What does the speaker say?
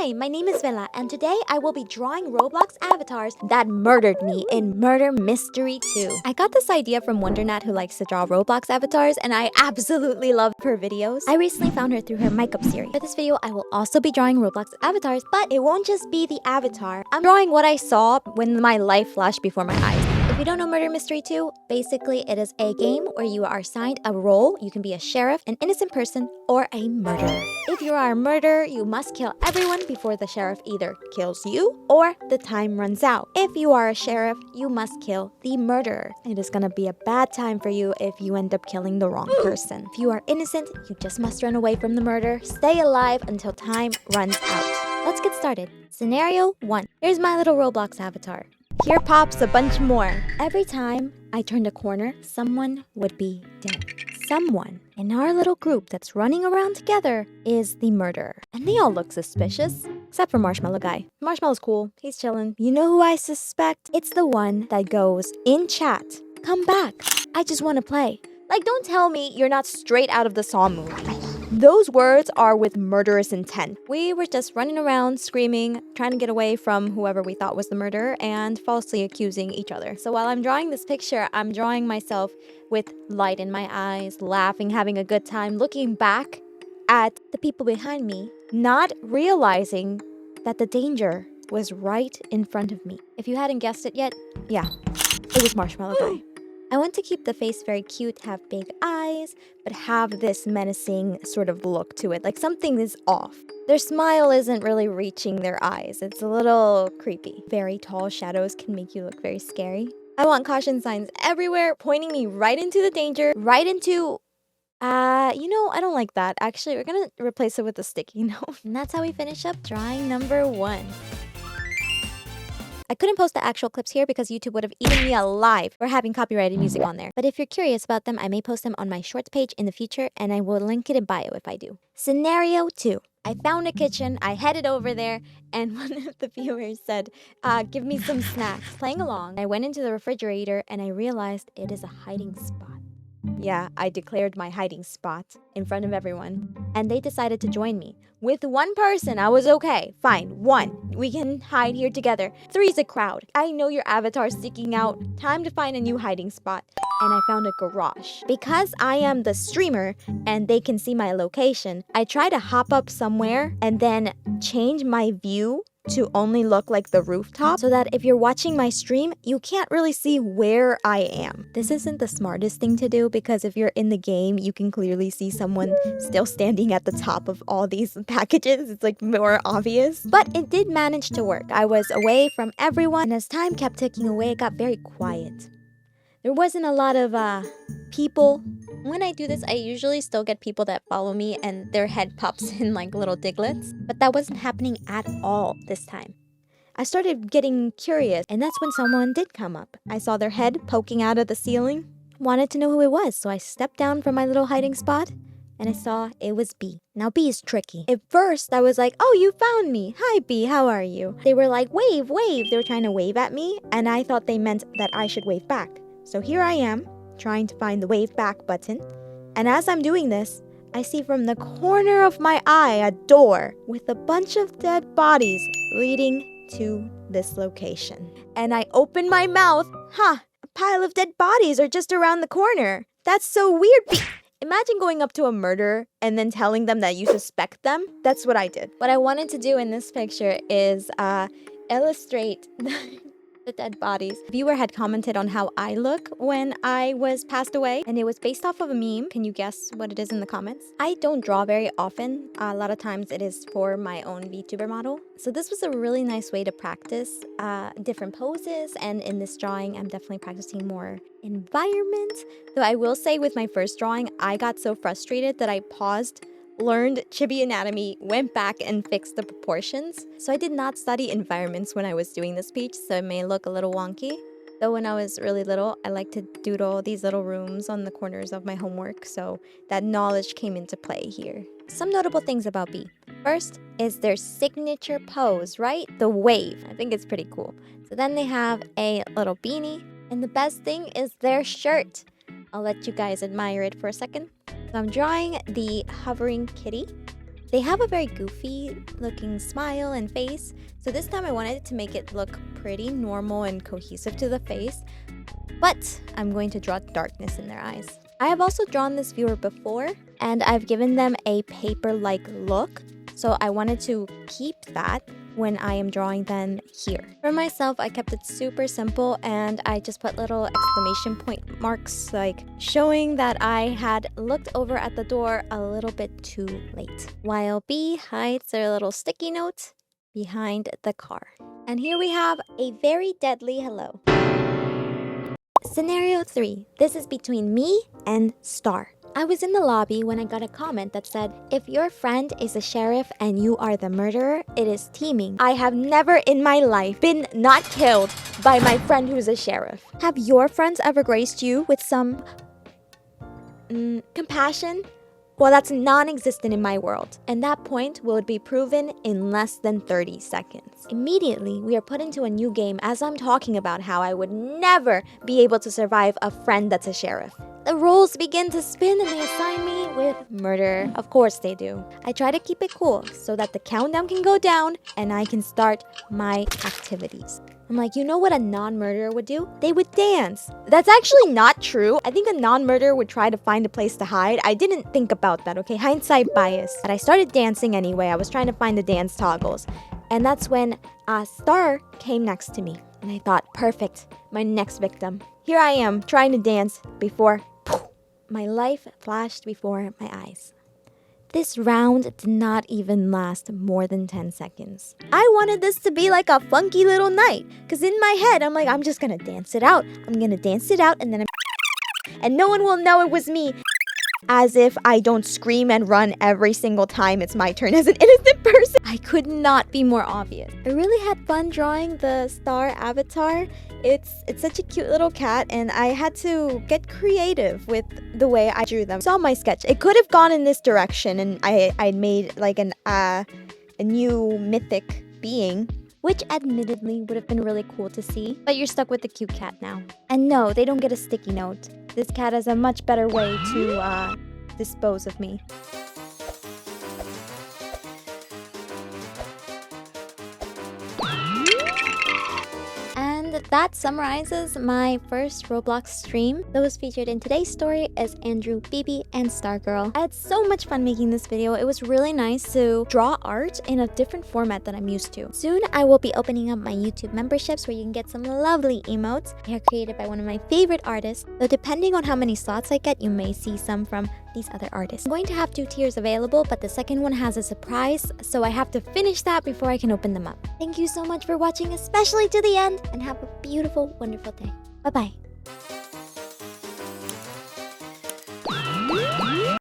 Hi, my name is Villa, and today I will be drawing Roblox avatars that murdered me in Murder Mystery 2. I got this idea from Wondernat, who likes to draw Roblox avatars, and I absolutely love her videos. I recently found her through her makeup series. For this video, I will also be drawing Roblox avatars, but it won't just be the avatar. I'm drawing what I saw when my life flashed before my eyes. If you don't know Murder Mystery 2, basically it is a game where you are assigned a role. You can be a sheriff, an innocent person, or a murderer. If you are a murderer, you must kill everyone before the sheriff either kills you or the time runs out. If you are a sheriff, you must kill the murderer. It is gonna be a bad time for you if you end up killing the wrong person. If you are innocent, you just must run away from the murder. Stay alive until time runs out. Let's get started. Scenario 1. Here's my little Roblox avatar. Here pops a bunch more. Every time I turned a corner, someone would be dead. Someone in our little group that's running around together is the murderer. And they all look suspicious, except for Marshmallow Guy. Marshmallow's cool. He's chilling. You know who I suspect? It's the one that goes in chat, "Come back. I just want to play." Like, don't tell me you're not straight out of the Saw movie. Those words are with murderous intent. We were just running around, screaming, trying to get away from whoever we thought was the murderer, and falsely accusing each other. So while I'm drawing this picture, I'm drawing myself with light in my eyes, laughing, having a good time, looking back at the people behind me, not realizing that the danger was right in front of me. If you hadn't guessed it yet, yeah, it was Marshmallow Guy. I want to keep the face very cute, have big eyes, but have this menacing sort of look to it. Like something is off. Their smile isn't really reaching their eyes. It's a little creepy. Very tall shadows can make you look very scary. I want caution signs everywhere, pointing me right into the danger, right into... I don't like that. Actually, we're gonna replace it with a sticky note. And that's how we finish up drawing number 1. I couldn't post the actual clips here because YouTube would have eaten me alive for having copyrighted music on there. But if you're curious about them, I may post them on my shorts page in the future, and I will link it in bio if I do. Scenario 2. I found a kitchen, I headed over there, and one of the viewers said, give me some snacks. Playing along, I went into the refrigerator and I realized it is a hiding spot. Yeah, I declared my hiding spot in front of everyone, and they decided to join me. With one person, I was okay. Fine, 1. We can hide here together. 3's a crowd. I know your avatar's sticking out. Time to find a new hiding spot. And I found a garage. Because I am the streamer and they can see my location, I try to hop up somewhere and then change my view to only look like the rooftop so that if you're watching my stream, you can't really see where I am. This isn't the smartest thing to do because if you're in the game, you can clearly see someone still standing at the top of all these packages. It's like more obvious. But it did manage to work. I was away from everyone, and as time kept ticking away, it got very quiet. There wasn't a lot of people. When I do this, I usually still get people that follow me and their head pops in like little diglets. But that wasn't happening at all this time. I started getting curious, and that's when someone did come up. I saw their head poking out of the ceiling. Wanted to know who it was, so I stepped down from my little hiding spot and I saw it was B. Now B is tricky. At first, I was like, "Oh, you found me. Hi, B, how are you?" They were like, "Wave, wave." They were trying to wave at me, and I thought they meant that I should wave back. So here I am, trying to find the wave back button. And as I'm doing this, I see from the corner of my eye a door with a bunch of dead bodies leading to this location. And I open my mouth. A pile of dead bodies are just around the corner. That's so weird. Imagine going up to a murderer and then telling them that you suspect them. That's what I did. What I wanted to do in this picture is illustrate the dead bodies. A viewer had commented on how I look when I was passed away, and it was based off of a meme. Can you guess what it is in the comments? I don't draw very often. A lot of times it is for my own VTuber model. So this was a really nice way to practice different poses, and in this drawing, I'm definitely practicing more environment. Though I will say with my first drawing, I got so frustrated that I paused, learned chibi anatomy, went back and fixed the proportions. So I did not study environments when I was doing this speech, so it may look a little wonky. Though when I was really little, I liked to doodle these little rooms on the corners of my homework, so that knowledge came into play here. Some notable things about B. First is their signature pose, right? The wave. I think it's pretty cool. So then they have a little beanie, and the best thing is their shirt. I'll let you guys admire it for a second. So I'm drawing the hovering kitty, They have a very goofy looking smile and face, so this time I wanted to make it look pretty normal and cohesive to the face, but I'm going to draw darkness in their eyes. I have also drawn this viewer before, and I've given them a paper-like look, so I wanted to keep that when I am drawing them here. For myself, I kept it super simple, and I just put little exclamation point marks, like showing that I had looked over at the door a little bit too late. While B hides their little sticky note behind the car. And here we have a very deadly hello. Scenario 3. This is between me and Star. I was in the lobby when I got a comment that said, if your friend is a sheriff and you are the murderer, it is teaming. I have never in my life been not killed by my friend who's a sheriff. Have your friends ever graced you with some compassion? Well, that's non-existent in my world, and that point will be proven in less than 30 seconds. Immediately, we are put into a new game as I'm talking about how I would never be able to survive a friend that's a sheriff. The roles begin to spin and they assign me with murder. Of course they do. I try to keep it cool so that the countdown can go down and I can start my activities. I'm like, you know what a non-murderer would do? They would dance. That's actually not true. I think a non-murderer would try to find a place to hide. I didn't think about that, okay? Hindsight bias. But I started dancing anyway. I was trying to find the dance toggles. And that's when a Star came next to me. And I thought, perfect, my next victim. Here I am, trying to dance before my life flashed before my eyes. This round did not even last more than 10 seconds. I wanted this to be like a funky little night, because in my head, I'm like, I'm just gonna dance it out. I'm gonna dance it out, and then and no one will know it was me. As if I don't scream and run every single time it's my turn as an innocent person. I could not be more obvious. I really had fun drawing the Star avatar. It's such a cute little cat, and I had to get creative with the way I drew them. Saw my sketch. It could have gone in this direction, and I'd made like a new mythic being, which admittedly would have been really cool to see. But you're stuck with the cute cat now. And no, they don't get a sticky note. This cat has a much better way to dispose of me. And that summarizes my first Roblox stream. Those featured in today's story is Andrew, BB, and Stargirl. I had so much fun making this video. It was really nice to draw art in a different format than I'm used to. Soon, I will be opening up my YouTube memberships where you can get some lovely emotes. They are created by one of my favorite artists, so depending on how many slots I get, you may see some from these other artists. I'm going to have 2 tiers available, but the second one has a surprise, so I have to finish that before I can open them up. Thank you so much for watching, especially to the end, and have a beautiful, wonderful day. Bye-bye.